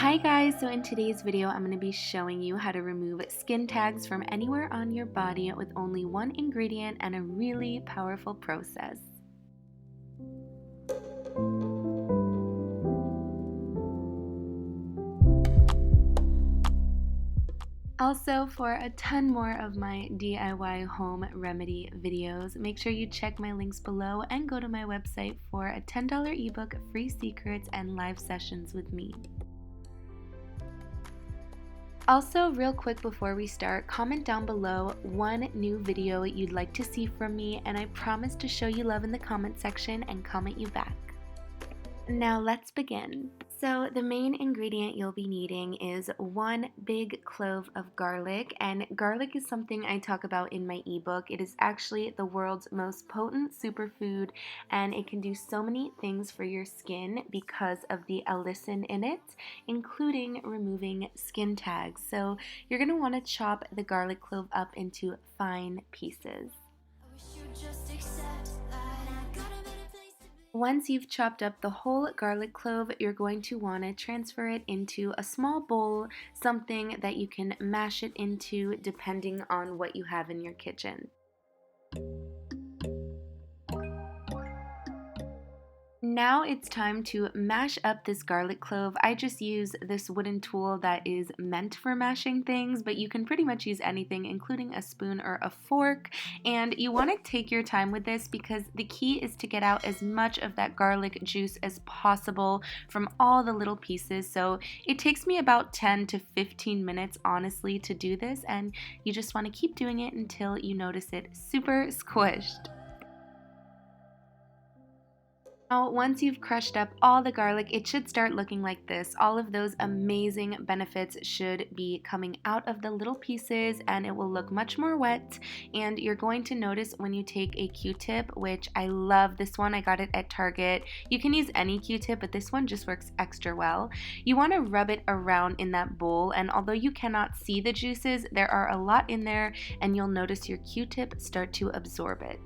Hi guys, so in today's video I'm going to be showing you how to remove skin tags from anywhere on your body with only one ingredient and a really powerful process. Also, for a ton more of my DIY home remedy videos, make sure you check my links below and go to my website for a $10 ebook, free secrets, and live sessions with me. Also, real quick before we start, comment down below one new video you'd like to see from me, and I promise to show you love in the comment section and comment you back. Now let's begin. So the main ingredient you'll be needing is one big clove of garlic, and garlic is something I talk about in my ebook. It is actually the world's most potent superfood, and it can do so many things for your skin because of the allicin in it, including removing skin tags. So you're going to want to chop the garlic clove up into fine pieces. Once you've chopped up the whole garlic clove, you're going to want to transfer it into a small bowl, something that you can mash it into depending on what you have in your kitchen. Now it's time to mash up this garlic clove. I just use this wooden tool that is meant for mashing things, but you can pretty much use anything, including a spoon or a fork. And you want to take your time with this because the key is to get out as much of that garlic juice as possible from all the little pieces. So it takes me about 10 to 15 minutes, honestly, to do this, and you just want to keep doing it until you notice it super squished. Now, once you've crushed up all the garlic, it should start looking like this. All of those amazing benefits should be coming out of the little pieces, and it will look much more wet. And you're going to notice when you take a Q-tip, which I love this one, I got it at Target. You can use any Q-tip, but this one just works extra well. You want to rub it around in that bowl, and although you cannot see the juices, there are a lot in there, and you'll notice your Q-tip start to absorb it.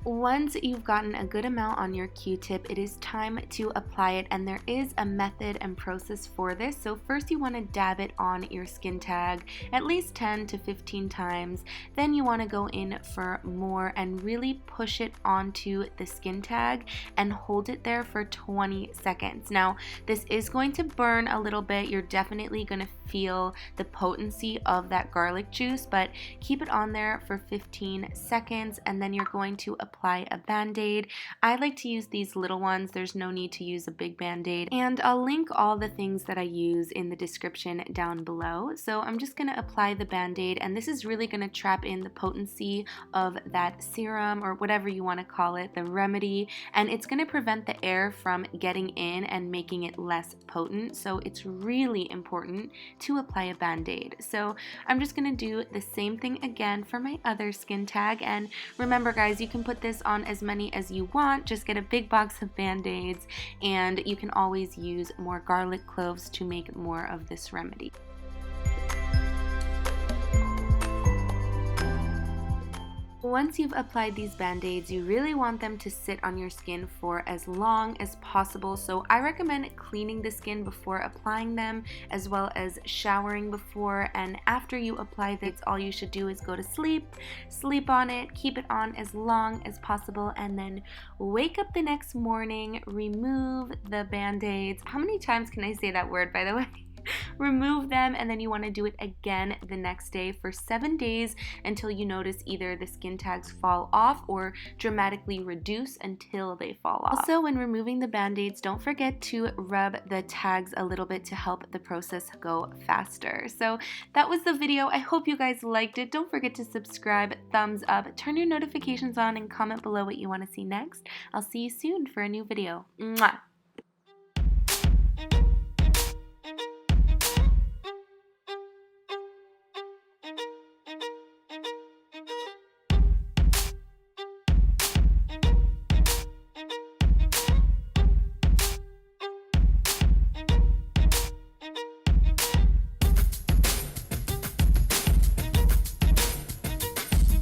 Once you've gotten a good amount on your Q-tip, it is time to apply it, and there is a method and process for this. So first you want to dab it on your skin tag at least 10 to 15 times. Then you want to go in for more and really push it onto the skin tag and hold it there for 20 seconds. Now, this is going to burn a little bit. You're definitely going to feel the potency of that garlic juice, but keep it on there for 15 seconds, and then you're going to apply a Band-Aid. I like to use these little ones. There's no need to use a big Band-Aid, and I'll link all the things that I use in the description down below. So I'm just going to apply the Band-Aid, and this is really going to trap in the potency of that serum, or whatever you want to call it, the remedy, and it's going to prevent the air from getting in and making it less potent. So it's really important to apply a Band-Aid. So I'm just going to do the same thing again for my other skin tag, and remember guys, you can put this on as many as you want. Just get a big box of Band-Aids, and you can always use more garlic cloves to make more of this remedy. Once you've applied these Band-Aids, you really want them to sit on your skin for as long as possible. So I recommend cleaning the skin before applying them, as well as showering before and after you apply this. All you should do is go to sleep on it, keep it on as long as possible, and then wake up the next morning, remove the Band-Aids. How many times can I say that word, by the way? Remove them, and then you want to do it again the next day for 7 days until you notice either the skin tags fall off or dramatically reduce until they fall off. Also, when removing the Band-Aids, don't forget to rub the tags a little bit to help the process go faster. So that was the video. I hope you guys liked it. Don't forget to subscribe, thumbs up, turn your notifications on, and comment below what you want to see next. I'll see you soon for a new video. Mwah!